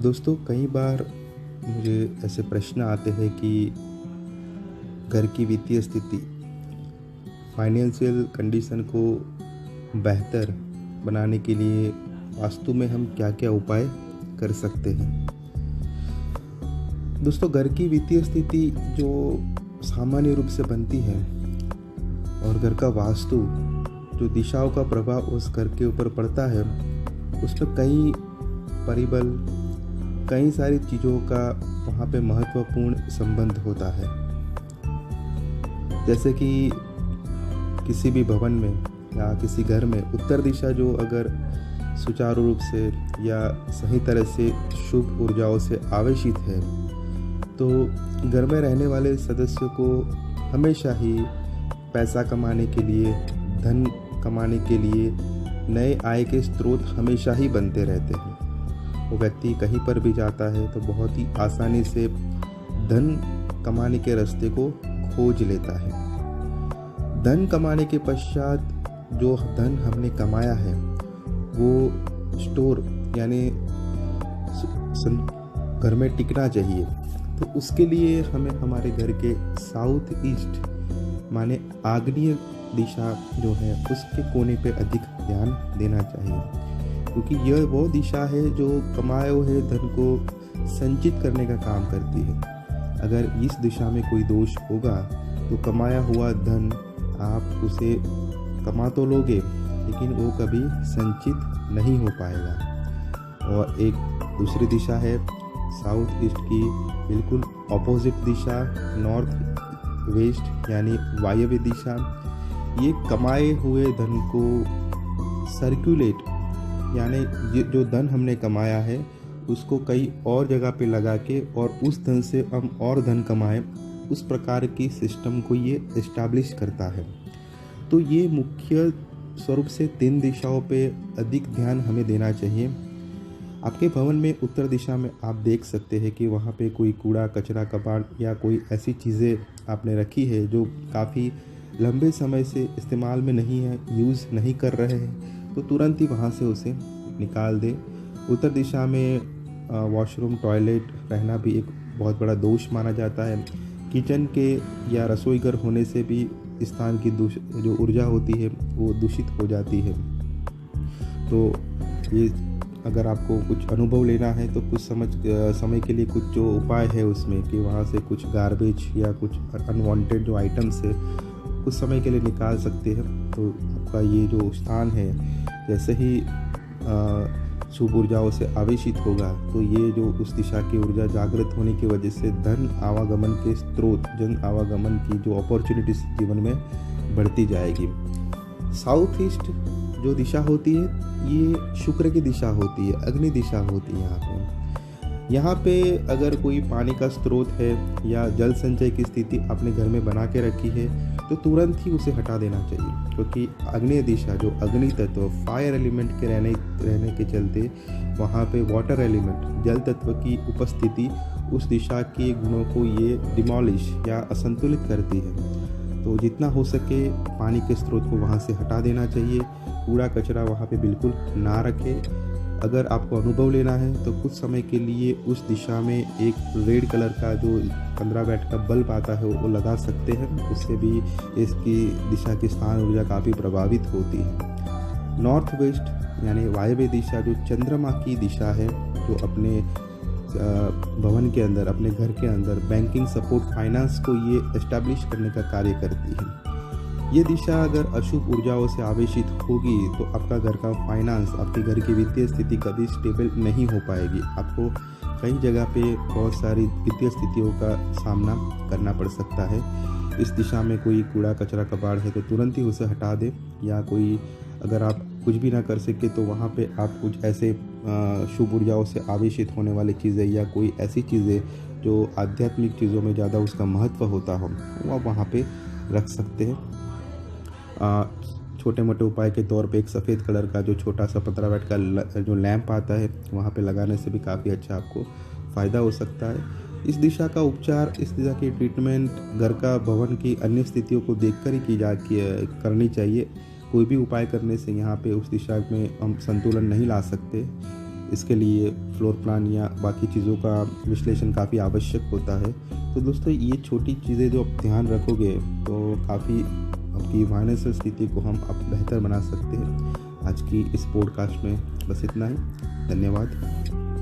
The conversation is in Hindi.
दोस्तों, कई बार मुझे ऐसे प्रश्न आते हैं कि घर की वित्तीय स्थिति, फाइनेंशियल कंडीशन को बेहतर बनाने के लिए वास्तु में हम क्या-क्या उपाय कर सकते हैं। दोस्तों, घर की वित्तीय स्थिति जो सामान्य रूप से बनती है और घर का वास्तु जो दिशाओं का प्रभाव उस घर के ऊपर पड़ता है, उसमें कई परिबल, कई सारी चीज़ों का वहाँ पे महत्वपूर्ण संबंध होता है। जैसे कि किसी भी भवन में या किसी घर में उत्तर दिशा जो अगर सुचारू रूप से या सही तरह से शुभ ऊर्जाओं से आवेशित है, तो घर में रहने वाले सदस्यों को हमेशा ही पैसा कमाने के लिए, धन कमाने के लिए नए आय के स्रोत हमेशा ही बनते रहते हैं। वो व्यक्ति कहीं पर भी जाता है तो बहुत ही आसानी से धन कमाने के रास्ते को खोज लेता है। धन कमाने के पश्चात जो धन हमने कमाया है वो स्टोर यानी घर में टिकना चाहिए। तो उसके लिए हमें हमारे घर के साउथ ईस्ट माने आग्नेय दिशा जो है उसके कोने पे अधिक ध्यान देना चाहिए, क्योंकि यह वो दिशा है जो कमाए हुए धन को संचित करने का काम करती है। अगर इस दिशा में कोई दोष होगा तो कमाया हुआ धन आप उसे कमा तो लोगे, लेकिन वो कभी संचित नहीं हो पाएगा। और एक दूसरी दिशा है साउथ ईस्ट की बिल्कुल ऑपोजिट दिशा, नॉर्थ वेस्ट यानी वायव्य दिशा। ये कमाए हुए धन को सर्कुलेट यानी ये जो धन हमने कमाया है उसको कई और जगह पे लगा के और उस धन से हम और धन कमाएं, उस प्रकार की सिस्टम को ये एस्टैब्लिश करता है। तो ये मुख्य स्वरूप से 3 दिशाओं पे अधिक ध्यान हमें देना चाहिए। आपके भवन में उत्तर दिशा में आप देख सकते हैं कि वहाँ पे कोई कूड़ा कचरा कबाड़ या कोई ऐसी चीज़ें आपने रखी है जो काफ़ी लंबे समय से इस्तेमाल में नहीं है, यूज़ नहीं कर रहे हैं, तो तुरंत ही वहाँ से उसे निकाल दें। उत्तर दिशा में वॉशरूम, टॉयलेट रहना भी एक बहुत बड़ा दोष माना जाता है। किचन के या रसोई घर होने से भी स्थान की जो ऊर्जा होती है वो दूषित हो जाती है। तो ये अगर आपको कुछ अनुभव लेना है तो कुछ समय के लिए कुछ जो उपाय है उसमें कि वहाँ से कुछ गार्बेज या कुछ अनवांटेड जो आइटम्स है कुछ समय के लिए निकाल सकते हैं। तो आपका ये जो स्थान है जैसे ही शुभ ऊर्जाओं से आवेशित होगा तो ये जो उस दिशा की ऊर्जा जागृत होने की वजह से धन आवागमन के स्रोत, जन आवागमन की जो अपॉर्चुनिटीज जीवन में बढ़ती जाएगी। साउथ ईस्ट जो दिशा होती है ये शुक्र की दिशा होती है, अग्नि दिशा होती है। यहाँ पे अगर कोई पानी का स्रोत है या जल संचय की स्थिति आपने घर में बना के रखी है तो तुरंत ही उसे हटा देना चाहिए, क्योंकि आग्नेय दिशा जो अग्नि तत्व, फायर एलिमेंट के रहने के चलते वहाँ पे वाटर एलिमेंट, जल तत्व की उपस्थिति उस दिशा के गुणों को ये डिमोलिश या असंतुलित करती है। तो जितना हो सके पानी के स्रोत को वहाँ से हटा देना चाहिए। कूड़ा कचरा वहाँ पे बिल्कुल ना रखें। अगर आपको अनुभव लेना है तो कुछ समय के लिए उस दिशा में एक रेड कलर का जो 15 वैट का बल्ब आता है वो लगा सकते हैं। उससे भी इसकी दिशा की स्थान ऊर्जा काफ़ी प्रभावित होती है। नॉर्थ वेस्ट यानी वायव्य दिशा जो चंद्रमा की दिशा है, जो अपने भवन के अंदर, अपने घर के अंदर बैंकिंग सपोर्ट, फाइनेंस को ये एस्टैब्लिश करने का कार्य करती है। ये दिशा अगर अशुभ ऊर्जाओं से आवेशित होगी तो आपका घर का फाइनेंस, आपके घर की वित्तीय स्थिति कभी स्टेबल नहीं हो पाएगी। आपको कई जगह पे बहुत सारी वित्तीय स्थितियों का सामना करना पड़ सकता है। इस दिशा में कोई कूड़ा कचरा कबाड़ है तो तुरंत ही उसे हटा दें, या कोई अगर आप कुछ भी ना कर सके तो वहाँ पे आप कुछ ऐसे शुभ ऊर्जाओं से आवेशित होने वाली चीज़ें या कोई ऐसी चीज़ें जो आध्यात्मिक चीज़ों में ज़्यादा उसका महत्व होता हो वो आप वहाँ पे रख सकते हैं। छोटे मोटे उपाय के तौर पे एक सफ़ेद कलर का जो छोटा सा 15 वाट का जो लैंप आता है वहाँ पे लगाने से भी काफ़ी अच्छा आपको फ़ायदा हो सकता है। इस दिशा का उपचार, इस दिशा की ट्रीटमेंट घर का, भवन की अन्य स्थितियों को देखकर ही करनी चाहिए। कोई भी उपाय करने से यहाँ पे उस दिशा में हम संतुलन नहीं ला सकते। इसके लिए फ्लोर प्लान या बाकी चीज़ों का विश्लेषण काफ़ी आवश्यक होता है। तो दोस्तों ये छोटी चीज़ें जो आप ध्यान रखोगे तो काफ़ी आपकी फाइनेंशियल स्थिति को हम अब बेहतर बना सकते हैं। आज की इस पॉडकास्ट में बस इतना ही। धन्यवाद।